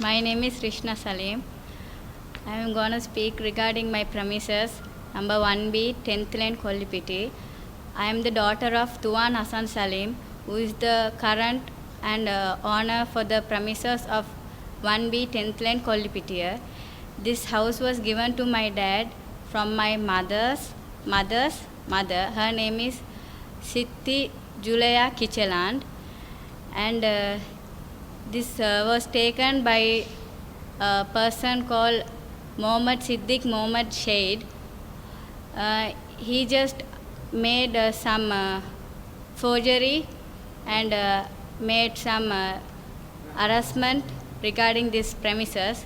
My name is Rishna Salim. I am going to speak regarding my premises. Number 1B, 10th Lane, Kollipiti. I am the daughter of Tuan Hassan Salim, who is the current and owner for the premises of 1B, 10th Lane, Kollipiti. This house was given to my dad from my mother's mother. Her name is Siti Julaya Kicheland. And this was taken by a person called Mohammad Siddiq Mohammad Shade. He just made some forgery and made some harassment regarding this premises,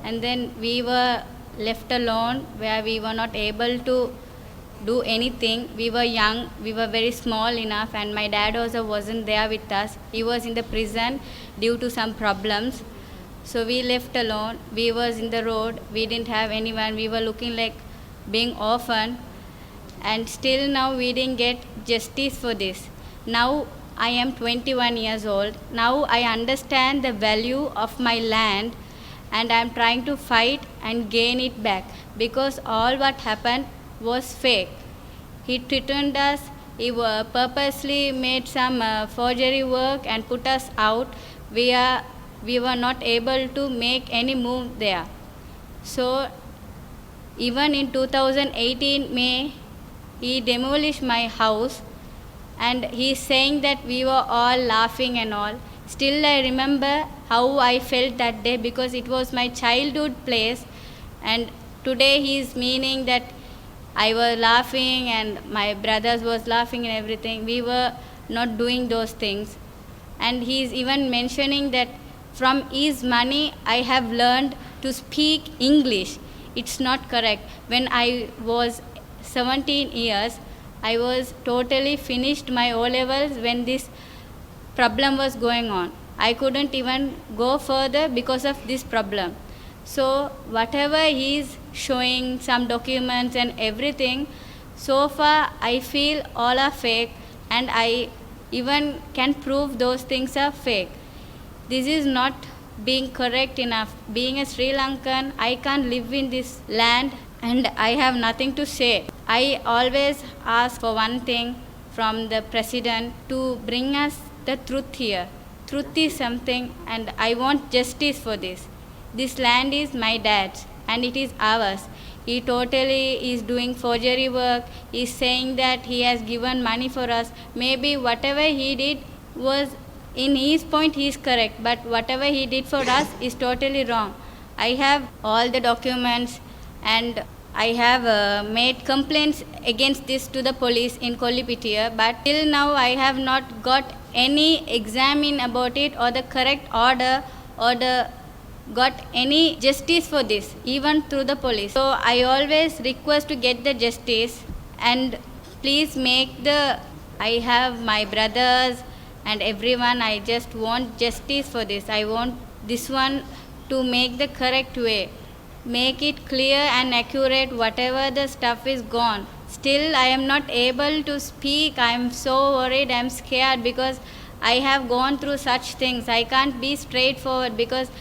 and then we were left alone where we were not able to do anything. We were young, we were very small enough, and my dad also wasn't there with us. He was in the prison due to some problems. So we left alone. We was in the road. We didn't have anyone. We were looking like being orphan, and still now we didn't get justice for this. Now I am 21 years old. Now I understand the value of my land, and I am trying to fight and gain it back, because all what happened was fake. He threatened us. He purposely made some forgery work and put us out. We were not able to make any move there. So even in 2018 May, he demolished my house, and he is saying that we were all laughing and all. Still I remember how I felt that day, because it was my childhood place, and today he is meaning that I was laughing and my brothers was laughing and everything. We were not doing those things. And he is even mentioning that from his money I have learned to speak English. It's not correct. When I was 17 years, I was totally finished my O-levels when this problem was going on. I couldn't even go further because of this problem. So whatever he is showing, some documents and everything, so far I feel all are fake, and I even can prove those things are fake. This is not being correct enough. Being a Sri Lankan, I can't live in this land, and I have nothing to say. I always ask for one thing from the president, to bring us the truth here. Truth is something, and I want justice for this. This land is my dad's and it is ours. He totally is doing forgery work. He is saying that he has given money for us. Maybe whatever he did was, in his point he is correct, but whatever he did for us is totally wrong. I have all the documents, and I have made complaints against this to the police in Kollipitiya, but till now I have not got any examine about it, or the correct order, or got any justice for this, even through the police. So I always request to get the justice, and please make I have my brothers and everyone, I just want justice for this. I want this one to make the correct way. Make it clear and accurate, whatever the stuff is gone. Still I am not able to speak. I am so worried, I am scared, because I have gone through such things. I can't be straightforward, because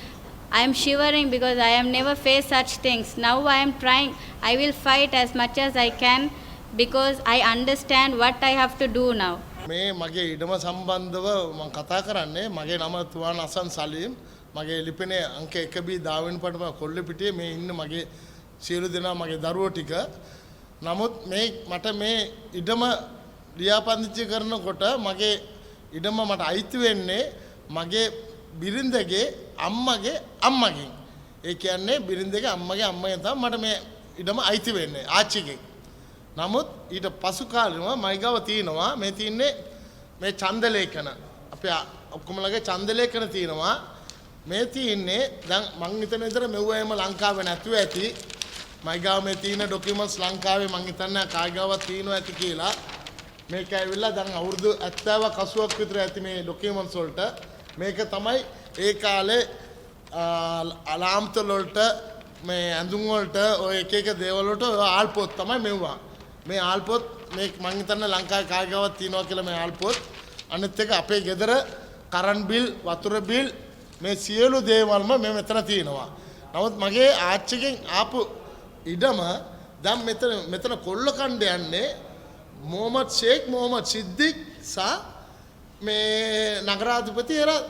I am shivering, because I have never faced such things. Now I am trying. I will fight as much as I can, because I understand what I have to do now. මේ මගේ ඉඩම සම්බන්ධව මම කතා කරන්නේ. මගේ නම තුවාන අසන් සලීම්. මගේ ලිපිනේ අංක 1B දාවෙනි පටම කොල්ලපිටියේ මේ ඉන්න මගේ සියලු දෙනා මගේ දරුවෝ ටික. නමුත් මේ මට මේ ඉඩම ලියාපදිංචි කරනකොට මගේ ඉඩම මට අයිති වෙන්නේ මගේ බිරිඳගේ අම්මගේ අම්මගෙන්. ඒ කියන්නේ බිරිඳගේ අම්මගේ අම්මගෙන් තමයි මට මේ ඉඩම අයිති වෙන්නේ, ආච්චිගෙන්. නමුත් ඊට පසු කාලෙම මයි ගාව තියෙනවා මේ තින්නේ මේ ඡන්ද ලේඛන. අපේ ඔක්කොමලගේ ඡන්ද ලේඛන තියෙනවා. මේ තින්නේ දැන් මං හිතන විතර මෙව්වම ලංකාවේ නැතුව ඇති. මයි ගාව මේ තියෙන ડોකියුමන්ට්ස් ලංකාවේ මං හිතන්නේ කායි ගාවක් තියෙනවා ඇති කියලා. මේක ඇවිල්ලා දැන් අවුරුදු 70 80ක් විතර ඇති මේ ડોකියුමන්ට්ස් වලට. මේක තමයි ඒ කාලේ අලාම්තල වලට, මේ ඇඳුම් වලට, ඔය එක එක දේවල් වලට ආල්පොත් තමයි මෙව්වා. මේ ආල්පොත් මේ මං හිතන්නේ ලංකාවේ කායි ගාවක් තියෙනවා කියලා මේ ආල්පොත්. අනිත් එක අපේ ගෙදර කරන්ට් බිල්, වතුර බිල්, මේ සියලු දේවල්ම මේ මෙතන තියෙනවා. නමුත් මගේ ආච්චිගෙන් ආපු ඉඩම දැන් මෙතන කොල්ල කණ්ඩ යන්නේ මොහමඩ් ෂේක් මොහමඩ් සිද්දික් සහ මේ නගරාධිපති එරත්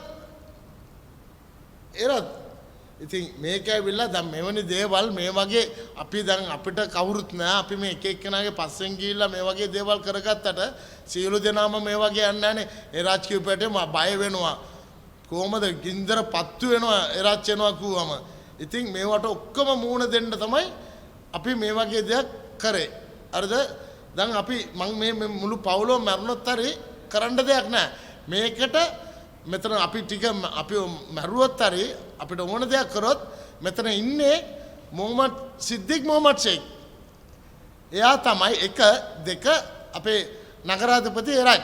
ඉතින් මේක ඇවිල්ලා දැන් මෙවැනි දේවල් මේ වගේ අපි දැන් අපිට කවුරුත් නෑ අපි මේ එක එක්කෙනාගේ පස්සෙන් ගිහිල්ලා මේ වගේ දේවල් කරගත්තට සියලු දෙනාම මේ වගේ යන්නේ නැහනේ. ඒ රාජ්‍ය පිටේ බය වෙනවා. කොහමද ගින්දර පත්තු වෙනවා එරාජ් වෙනවා කිව්වම. ඉතින් මේවට ඔක්කොම මූණ දෙන්න තමයි අපි මේ වගේ දෙයක් කරේ. හරිද? දැන් අපි මම මේ මුළු පවුලම මරණොත් හරි කරන්න දෙයක් නැහැ. මේකට මෙතන අපි ටික අපි මරුවත් හරි අපිට ඕන දෙයක් කරොත් මෙතන ඉන්නේ මොහමඩ් සිද්දික් මොහමඩ් ෂේක්. එයා තමයි 1 2 අපේ නගරාධිපති එරාජ්.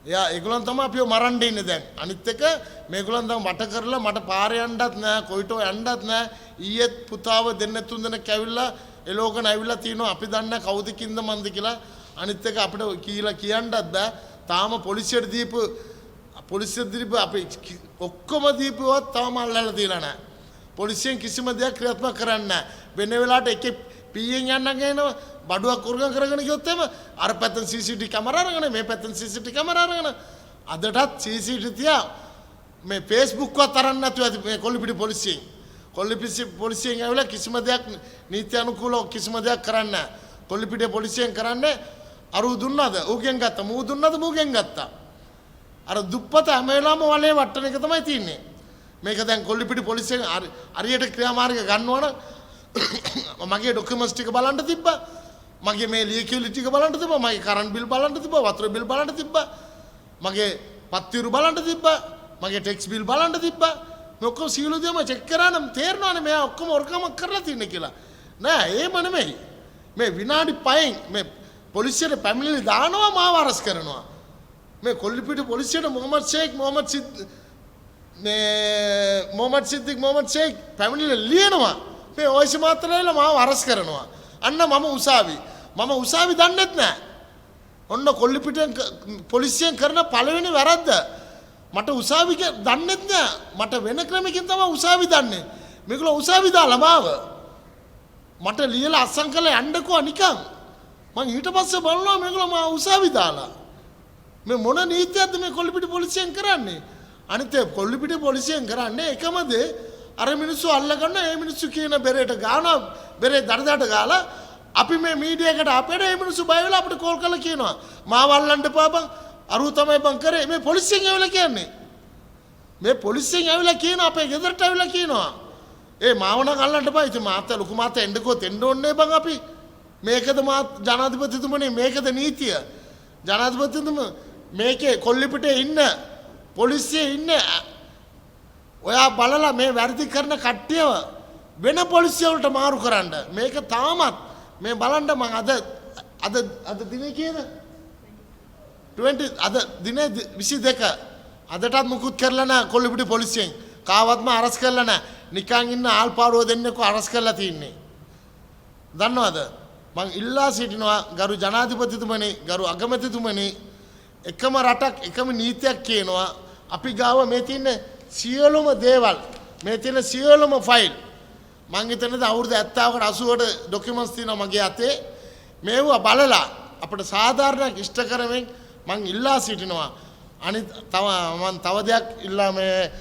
ඒගොල්ලන් තමයි අපිව මරන්න ඉන්නේ දැන්. අනිත් එක මේගොල්ලන් දැන් වට කරලා මට පාරේ යන්නත් නෑ කොයිටෝ යන්නත් නෑ. ඊයේත් පුතාව දෙන්න තුන් දෙනෙක් ඇවිල්ලා එලෝකන ඇවිල්ලා තිනවා අපි දන්නේ කවුද කින්ද මන්ද කියලා. අනිත් එක අපිට කියලා කියන්නත් බෑ. තාම පොලිසියට දීපු අපි ඔක්කොම දීපුවත් තාම අල්ලලා තියලා නෑ. පොලිසියෙන් කිසිම දෙයක් ක්‍රියාත්මක කරන්නේ නෑ. වෙන වෙලාවට එකේ පීයෙන් යන්න ගේනවා බඩුවක් උරගම් කරගෙන ගියොත් එම අර පැත්තෙන් CCTV කැමරා අරගෙන මේ පැත්තෙන් CCTV කැමරා අරගෙන අදටත් CCTV තියා මේ Facebook වත් අරන් නැතුව ඇති මේ කොල්ලිපිටි පොලිසියෙන්. කොල්ලිපිටි පොලිසියෙන් ඇවිල්ලා කිසිම දෙයක් නීති අනුකූලව කිසිම දෙයක් කරන්නේ නැහැ. කොල්ලිපිටි පොලිසියෙන් කරන්නේ අරු දුන්නාද ඌගෙන් ගත්තා මූ දුන්නාද මූගෙන් ගත්තා. අර දුප්පත හැම වෙලාවම වලේ වට්ටන එක තමයි තියෙන්නේ. මේක දැන් කොල්ලිපිටි පොලිසියෙන් හරියට ක්‍රියාමාර්ග ගන්නවනම් මගේ ඩොකියුමන්ට්ස් ටික බලන්න තිබ්බා. මගේ මේ ලියකියුලි ටික බලන්න තිබ්බා. මගේ කරන්ට් බිල් බලන්න තිබ්බා. වතුර බිල් බලන්න තිබ්බා. මගේ පත්තිරු බලන්න තිබ්බා. මගේ ටැක්ස් බිල් බලන්න තිබ්බා. මේ ඔක්කොම සියලු දේම චෙක් කරා නම් තේරෙනවනේ මෙයා ඔක්කොම ඔරකමක් කරලා තින්නේ කියලා. නෑ ඒම නෙමෙයි. මේ විනාඩි 5න් මේ පොලිසියට පැමිණිලි දානවා මාව අරස් කරනවා. මේ කොල්ලිපිට පොලිසියට මොහමඩ් ෂේක් මොහමඩ් සිද්දික් මොහමඩ් ෂේක් පැමිණිලි ලියනවා. මේ ඔයිසි මාත්‍රාවල මාව අරස් කරනවා. අන්න මම උසාවි දන්නෙත් නෑ. ඔන්න කොල්ලිපිටෙන් පොලිසියෙන් කරන පළවෙනි වැරද්ද. මට උසාවි දන්නෙත් නෑ. මට වෙන ක්‍රමකින් තමයි උසාවි දන්නේ. මේගොල්ලෝ උසාවි දාලා මාව මට ලියලා අස්සම් කරලා යන්නකෝ නිකන්. මං ඊට පස්සේ බලනවා මේගොල්ලෝ මාව උසාවි දාලා. මේ මොන නීතියක්ද මේ කොල්ලිපිටි පොලිසියෙන් කරන්නේ? අනිත් ඒ කොල්ලිපිටි පොලිසියෙන් කරන්නේ එකම දේ අර මිනිස්සු අල්ලගන්න ඒ මිනිස්සු කියන බෙරේට ගානවා බෙරේ දරදට ගාලා අපි මේ මීඩියා එකට අපේට ඒ මිනිස්සු බය වෙලා අපිට කෝල් කරලා කියනවා මාව අල්ලන්න එපා බං අරු තමයි බං කරේ මේ පොලිසියෙන් ඇවිල්ලා කියන්නේ මේ පොලිසියෙන් ඇවිල්ලා කියන අපේ ගෙදරට ඇවිල්ලා කියනවා ඒ මාව නම් අල්ලන්න එපා ඉතින් මාත්‍යා ලොකු මාත්‍යා එන්නකෝ තෙන්න ඕනේ බං අපි මේකද ජනාධිපතිතුමනි මේකද නීතිය ජනාධිපතිතුමනි මේකේ කොල්ලිපිටේ ඉන්න පොලිසියේ ඉන්න ඔයා බලලා මේ වැරදි කරන කට්ටියව වෙන පොලිසිය වලට මාරු කරන්න මේක තාමත් මේ බලන්න මම අද දිනේ කීයද 20 අද දිනේ 22 අදටත් මුකුත් කරලා නැහැ කොල්ලිපිටි පොලිසියෙන් කාවත්ම අරස් කරලා නැහැ නිකන් ඉන්න ආල්පාරුව දෙන්නෙක්ව අරස් කරලා තින්නේ දන්නවද මං ඉල්ලා සිටිනවා ගරු ජනාධිපතිතුමනි ගරු අගමැතිතුමනි එකම රටක් එකම නීතියක් කියනවා අපි ගාව මේ තියෙන සියලුම දේවල් මේ තියෙන සියලුම ෆයිල් මං හිතන්නේ අවුරුදු 70කට 80කට ඩොකියුමන්ට්ස් තියෙනවා මගේ අතේ මේවා බලලා අපිට සාධාරණයක් ඉෂ්ට කරමින් මං ඉල්ලා සිටිනවා අනිත් තව දෙයක් ඉල්ලා මේ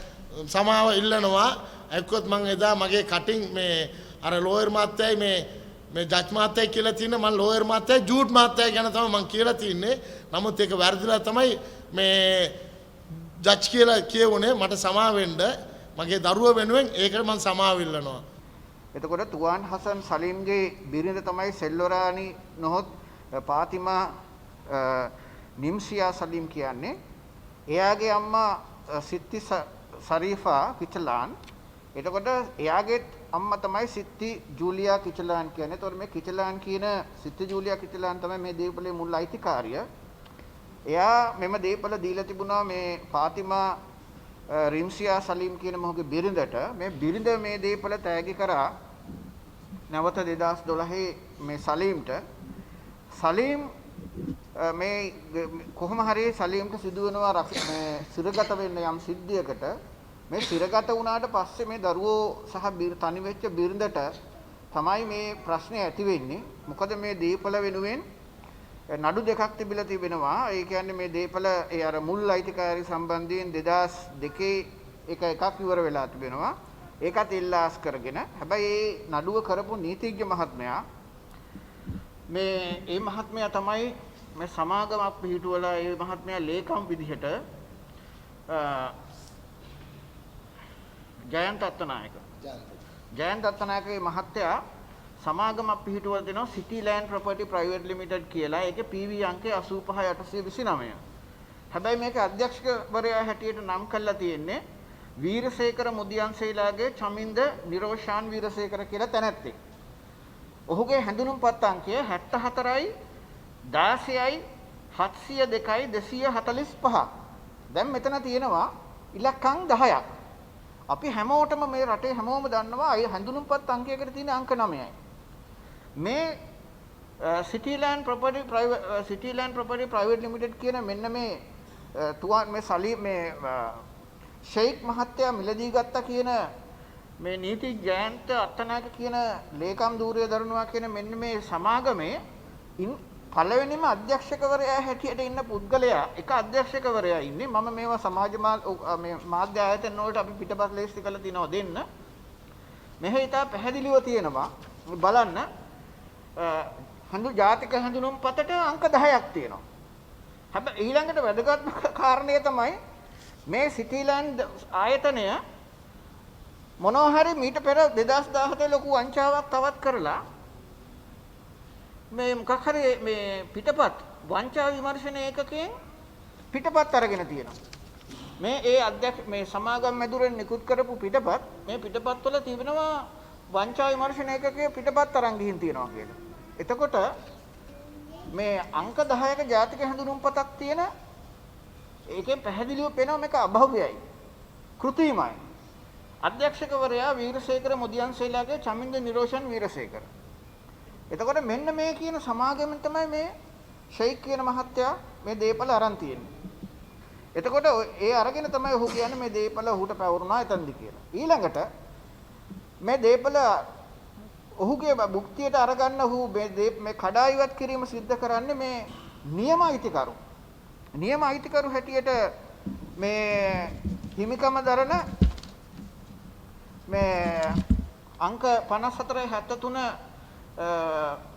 සමාව ඉල්ලනවා එක්කොත් මං එදා මගේ කටින් මේ අර ලෝයර් මාත්‍යයි මේ ජජ් මාත්‍යයි කියලා තියෙන මං ලෝයර් මාත්‍යයි ජූඩ් මාත්‍යයි ගැන තමයි මං කියලා තින්නේ නමුත් ඒක වැරදිලා තමයි මේ ජජ් කියලා කියවුනේ මට සමාව වෙන්න මගේ දරුව වෙනුවෙන් ඒකට මං සමාව ඉල්ලනවා එතකොට තුවාන් හසන් සලීම්ගේ බිරිඳ තමයි සෙල්වරානි නොහොත් පාතිමා නිම්සියා සලීම් කියන්නේ එයාගේ අම්මා සිත්ති සරීෆා කිචලාන් එතකොට එයාගේ අම්මා තමයි සිත්ති ජූලියා කිචලාන් කියන්නේ. එතකොට මේ කිචලාන් කියන සිත්ති ජූලියා කිචලාන් තමයි මේ දේපලේ මුල් අයිතිකාරිය. එයා මෙම දේපල දීලා තිබුණා මේ පාතිමා රිම්සියා සලීම් කියන මොහුගේ බිරිඳට. මේ බිරිඳ මේ දේපල තෑගි කරා නැවත 2012 මේ සලීම්ට. සලීම් මේ කොහොම හරි සලීම්ට සිදු වෙනවා මේ සිරගත වෙන්න යම් සිද්ධියකට මේ සිරගත වුණාට පස්සේ මේ දරුවෝ සහ තනි වෙච්ච බිරිඳට තමයි මේ ප්‍රශ්නේ ඇති වෙන්නේ. මොකද මේ දීපල වෙනුවෙන් නඩු දෙකක් තිබිලා තිබෙනවා. ඒ කියන්නේ මේ දීපල ඒ අර මුල් අයිතිකාරී සම්බන්ධයෙන් 2002 එකක් ඉවර වෙලා තිබෙනවා. ඒකත් ඉල්ලාස් කරගෙන. හැබැයි මේ නඩුව කරපු නීතිඥ මහත්මයා මේ මහත්මයා තමයි මේ සමාගමක් පිහිටුවලා ඒ මහත්මයා ලේකම් විදිහට ජයන්ත අත්තනායකගේ මහත්තයා සමාගමක් පිහිටුවලා දෙනවා සිටි ලෑන්ඩ් ප්‍රොපර්ටි ප්‍රයිවට් ලිමිටඩ් කියලා. ඒකේ PV අංකය 85829. හැබැයි මේක අධ්‍යක්ෂකවරයා හැටියට නම් කරලා තියෙන්නේ වීරසේකර මුදියන්සේලාගේ චමින්ද නිරෝෂාන් වීරසේකර කියලා තැනැත්තෙක්. ඔහුගේ හැඳුනුම්පත් අංකය 74යි 16යි 702යි 245. දැන් මෙතන තියෙනවා ඉලක්කම් 10ක්. අපි හැමෝටම මේ රටේ හැමෝම දන්නවා හැඳුනුම්පත් අංකයකට තියෙන අංක 9යි. මේ සිටිලෑන්ඩ් ප්‍රොපර්ටි ප්‍රයිවට් ලිමිටඩ් කියන මෙන්න මේ තුවාන් මේ සලීම් මේ ෂෙයික් මහත්තයා මිලදී ගත්තා කියන මේ නීති ජයන්ත අත්තනායක කියන ලේකම් ධූරය දරනවා කියන මෙන්න මේ සමාගමේ පළවෙනිම අධ්‍යක්ෂකවරයා හැටියට ඉන්න පුද්ගලයා එක අධ්‍යක්ෂකවරයා ඉන්නේ. මම මේවා සමාජ මේ මාධ්‍ය ආයතන වලට අපි පිටපත් ලේස්ති කරලා තියනවා දෙන්න. මෙහි ඉතා පැහැදිලිව තියෙනවා බලන්න ජාතික හැඳුනුම් පතට අංක 10ක් තියෙනවා. හැබැයි ඊළඟට වැදගත්ම කාරණය තමයි මේ සිටිලෑන්ඩ් ආයතනය මොනවා හරි මීට පෙර 2017 ලොකු වංචාවක් තවත් කරලා මේ මොකක් හරි මේ පිටපත් වංචා විමර්ශන ඒකකයෙන් පිටපත් අරගෙන තියෙනවා. මේ සමාගම් මැදුරෙන් නිකුත් කරපු පිටපත් මේ පිටපත් වල තිබෙනවා වංචා විමර්ශන ඒකකයේ පිටපත් අරන් ගිහින් තියෙනවා කියලා. එතකොට මේ අංක 10ක ජාතික හැඳුනුම්පතක් තියෙන ඒකෙන් පැහැදිලිව පේනවා මේක අභව්‍යයි. කෘත්‍රිමයි. අධ්‍යක්ෂකවරයා වීරසේකර මුදියන්සේලාගේ චමින්ද නිරෝෂන් වීරසේකර. එතකොට මෙන්න මේ කියන සමාගමෙන් තමයි මේ ෂෙයික් කියන මහත්තයා මේ දීපල අරන් තියෙන්නේ. එතකොට ඒ අරගෙන තමයි ඔහු කියන්නේ මේ දීපල ඔහුට පැවරුණා එතනදි කියලා. ඊළඟට මේ දීපල ඔහුගේ භුක්තියට අරගන්න ඔහු මේ කඩා ඉවත් කිරීම සිද්ධ කරන්නේ මේ නියම අයිතිකරු. නියම අයිතිකරු හැටියට මේ හිමිකම දරන මේ අංක 5473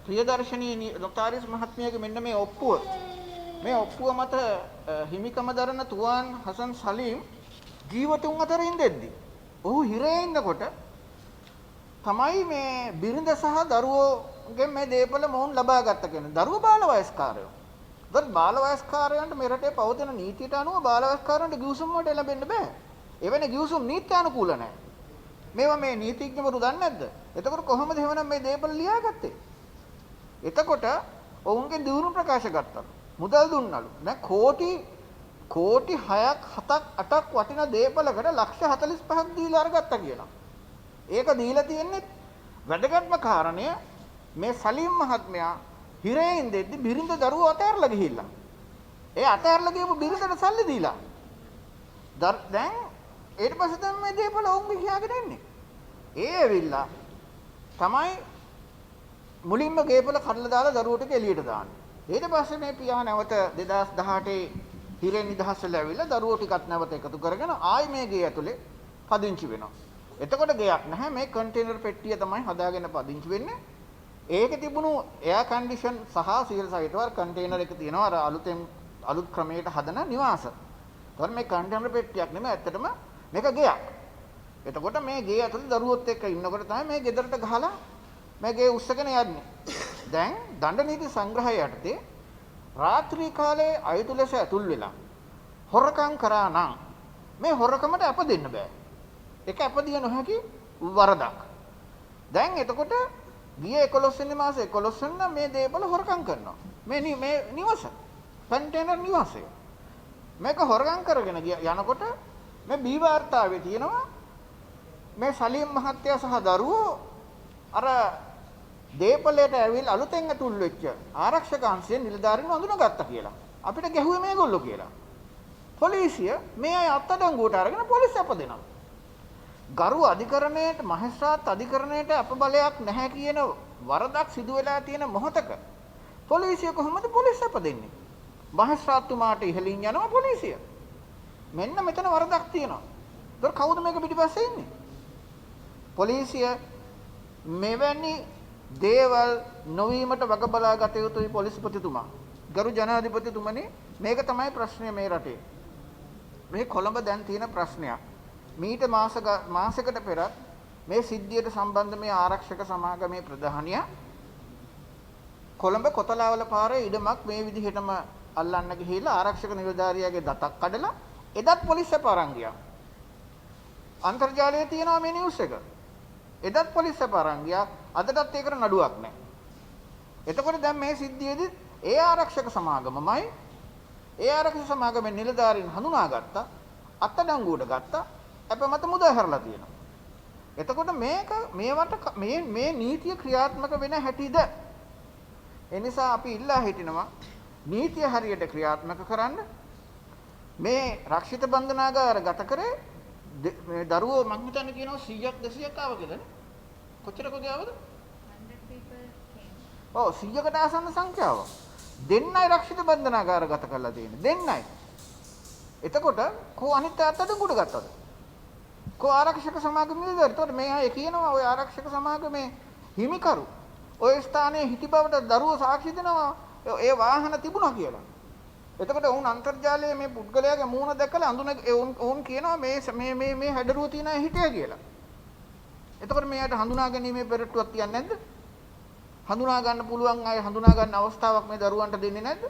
ප්‍රියදර්ශනී නොතාරිස් මහත්මියගේ මෙන්න මේ ඔප්පුව මත හිමිකම දරන තුවාන් හසන් සලීම් ජීවතුන් අතර ඉඳෙද්දි ඔහු හිරේ ඉන්නකොට තමයි මේ බිරිඳ සහ දරුවෝගෙන් මේ දීපල මොවුන් ලබා ගත්ත කියන්නේ. දරුවෝ බාල වයස්කාරයෝ. ඒත් බාල වයස්කාරයන්ට මේ රටේ පවතින නීතියට අනුව බාල වයස්කාරයන්ට ගිවිසුම් වලට ලැබෙන්න බෑ. එවැනි ගිවිසුම් නීත්‍යානුකූල නැහැ. මේවා මේ නීතිඥවරු දන්නේ නැද්ද? එතකොට කොහොමද එහෙමනම් මේ දීපල ලියාගත්තේ? එතකොට ඔවුන්ගෙන් දිනුම් ප්‍රකාශ ගත්තා. මුදල් දුන්නලු. දැන් කෝටි 6ක් 7ක් 8ක් වටින දීපලකට ලක්ෂ 45ක් දීලා අරගත්තා කියලා. ඒක දීලා තියෙන්නේ වැදගත්ම කාරණය මේ සලීම් මහත්මයා හිරේ ඉඳෙද්දි බිරිඳ දරුවෝ අතහැරලා ගිහිල්ලා. ඒ අතහැරලා ගියපු බිරිඳට සල්ලි දීලා. දැන් ඊට පස්සේ තමයි මේ දීපල ඔවුන් ගියාගෙන එන්නේ. ඒ ඇවිල්ලා තමයි මුලින්ම ගේපල කඩලා දාලා දරුවෝ ටික එළියට දාන්නේ. ඊට පස්සේ මේ පියා නැවත 2018 හිරේ නිදහස් වෙලා ඇවිල්ලා දරුවෝ ටිකත් නැවත එකතු කරගෙන ආයි මේ ගේ ඇතුලේ පදිංචි වෙනවා. එතකොට ගයක් නැහැ මේ කන්ටේනර් පෙට්ටිය තමයි හදාගෙන පදිංචි වෙන්නේ. ඒකේ තිබුණු එයා කන්ඩිෂන් සහ සියලු සහිතව කන්ටේනර් එක තියෙනවා අර අලුත් ක්‍රමයට හදන නිවාස. ඒතකොට මේ කන්ටේනර් පෙට්ටියක් නෙමෙයි ඇත්තටම මේක ගයක්. එතකොට මේ ගේ ඇතුලේ දරුවොත් එක්ක ඉන්නකොට තමයි මේ ගෙදරට ගහලා මේ ගේ උස්සගෙන යන්නේ. දැන් දණ්ඩ නීති සංග්‍රහය යටතේ රාත්‍රී කාලයේ අයුතු ලෙස ඇතුල් වෙලා හොරකම් කරා නම් මේ හොරකමට අප දෙන්න බෑ. ඒක අපදිය නොහැකි වරදක්. දැන් එතකොට ගිය 11 වෙනි මාසේ 11 වෙනිදා මේ දේපල හොරකම් කරනවා. මේ නිවස කන්ටේනර් නිවසය. මේක හොරකම් කරගෙන යනකොට මේ බී වාර්තාවේ තියෙනවා මේ සලීම් මහත්තයා සහ දරුවෝ අර දේපලයට ඇවිල්ලා අලුතෙන් ඇතුල් වෙච්ච ආරක්ෂක අංශයෙන් නිලධාරීන් වඳුනගත්තා කියලා. අපිට ගැහුවේ මේගොල්ලෝ කියලා. පොලිසිය මේ අය අත්අඩංගුවට අරගෙන පොලිසිය අප දෙනවා. ගරු අධිකරණයට මහේස්ත්‍රාත් අධිකරණයට අපබලයක් නැහැ කියන වරදක් සිදු වෙලා තියෙන මොහොතක පොලිසිය කොහොමද පොලිස් අප දෙන්නේ? මහේස්ත්‍රාත්තුමාට ඉහළින් යනවා පොලිසිය. මෙන්න මෙතන වරදක් තියෙනවා. ඒතර කවුද මේක පිටිපස්සේ ඉන්නේ? පොලිසිය මෙවැනි දේවල් නොවීමට වග බලා ගත යුතුයි පොලිස්පතිතුමා. ගරු ජනාධිපතිතුමනි මේක තමයි ප්‍රශ්නය මේ රටේ. මේ කොළඹ දැන් තියෙන ප්‍රශ්නයක්. මීට මාසයකට පෙරත් මේ සිද්ධියට සම්බන්ධ මේ ආරක්ෂක සමාගමේ ප්‍රධානියා කොළඹ කොතලාවල පාරේ ඉඩමක් මේ විදිහටම අල්ලන්න ගිහිල්ලා ආරක්ෂක නිලධාරියාගේ දතක් කඩලා එදත් පොලිසිය පාරන් ගියා. අන්තර්ජාලයේ තියෙනවා මේ නිවුස් එක. එදත් පොලිසිය පාරන් ගියා. අදටත් ඒකට නඩුවක් නැහැ. එතකොට දැන් මේ සිද්ධියේදී ඒ ආරක්ෂක සමාගමමයි ඒ ආරක්ෂක සමාගමේ නිලධාරීන් හඳුනාගත්තා, අත්අඩංගුවට ගත්තා, අපමත මුදා හැරලා තියෙනවා. එතකොට මේක මේවට මේ නීතිය ක්‍රියාත්මක වෙන හැටිද? ඒ නිසා අපි ඉල්ලා හිටිනවා නීතිය හරියට ක්‍රියාත්මක කරන්න. මේ රක්ෂිත බන්ධනාගාර ගත කරේ මේ දරුවෝ මං හිතන්නේ කියනවා 100ක් 200ක් ආව කියලානේ. කොච්චර කොහේ ආවද? 100 people came. ඔව් 100කට ආසන්න සංඛ්‍යාවක්. දෙන්නයි රක්ෂිත බන්ධනාගාර ගත කරලා තියෙන්නේ. දෙන්නයි. එතකොට කෝ අනිත් අතට ගත්තද? කෝ ආරක්ෂක සමාගමේ නිලධාරී. එතකොට මේ අය කියනවා ඔය ආරක්ෂක සමාගමේ හිමිකරු ඔය ස්ථානයේ හිටි බවට දරුවෝ සාක්ෂි දෙනවා ඒ වාහන තිබුණා කියලා. එතකොට වුන් අන්තර්ජාලයේ මේ පුද්ගලයාගේ මූණ දැකලා වුන් කියනවා මේ හැඩරුව තියෙන අය හිටියා කියලා. එතකොට මෙයාට හඳුනා ගැනීමේ පෙරට්ටුවක් තියන්නේ නැද්ද? හඳුනා ගන්න පුළුවන් අය හඳුනා ගන්න අවස්ථාවක් මේ දරුවන්ට දෙන්නේ නැද්ද?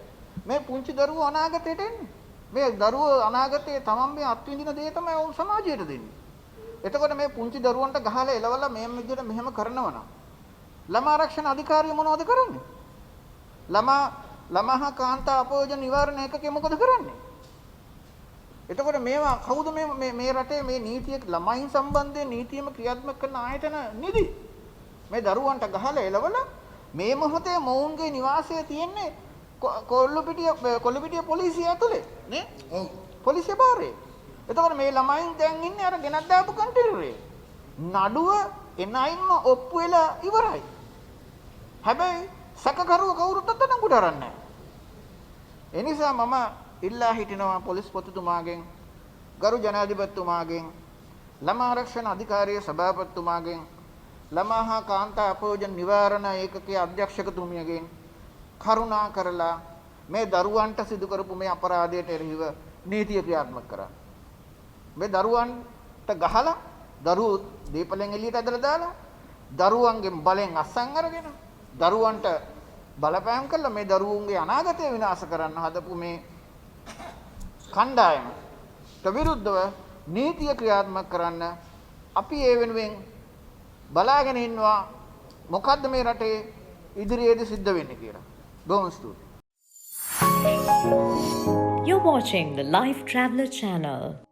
මේ පුංචි දරුවෝ අනාගතයට එන්නේ. මේ දරුවෝ අනාගතයේ තමන් මේ අත්විඳින දේ තමයි ඔවුන් සමාජයට දෙන්නේ. එතකොට මේ පුංචි දරුවන්ට ගහලා එලවලා මේ විදිහට මෙහෙම කරනවා නම් ළමා ආරක්ෂණ අධිකාරිය මොනවද කරන්නේ? ළමා කාන්තා අපෝජන නිවාරණ ඒකකේ මොකද කරන්නේ? එතකොට මේවා කවුද මේ රටේ මේ නීතිය ළමයින් සම්බන්ධයෙන් නීතියම ක්‍රියාත්මක කරන ආයතන නිදි? මේ දරුවන්ට ගහලා එලවලා මේ මොහොතේ මොවුන්ගේ නිවාසය තියෙන්නේ කොල්ලුපිටිය පොලිසිය ඇතුලේ නේ? ඔව්. පොලිසිය බාරේ. එතකොට මේ ළමයින් දැන් ඉන්නේ අර ගෙනත් දාපු කන්ටේනරේ. නඩුව එනයින්ම ඔප්පු වෙලා ඉවරයි. හැබැයි සැකකරුව කවුරුත් අතනකට අරන්නේ නැහැ. ඒ නිසා මම ඉල්ලා හිටිනවා පොලිස්පතිතුමාගෙන්, ගරු ජනාධිපතිතුමාගෙන්, ළමා ආරක්ෂණ අධිකාරිය සභාපතිතුමාගෙන්, ළමා හා කාන්තා අපෝජන නිවාරණ ඒකකයේ අධ්‍යක්ෂකතුමියගෙන් කරුණා කරලා මේ දරුවන්ට සිදු කරපු මේ අපරාධයට එරෙහිව නීතිය ක්‍රියාත්මක කරන්න. මේ දරුවන්ට ගහලා දරුවෝ දීපලෙන් එළියට ඇදලා දාලා දරුවන්ගෙන් බලෙන් අස්සන් අරගෙන දරුවන්ට බලපෑම් කළා මේ දරුවන්ගේ අනාගතය විනාශ කරන්න හදපු මේ කණ්ඩායමට විරුද්ධව නීතිය ක්‍රියාත්මක කරන්න අපි ඒ වෙනුවෙන් බලාගෙන ඉන්නවා මොකද්ද මේ රටේ ඉදිරියේදී සිද්ධ වෙන්නේ කියලා. බොහොම ස්තුතියි. You're watching the Life Traveller channel.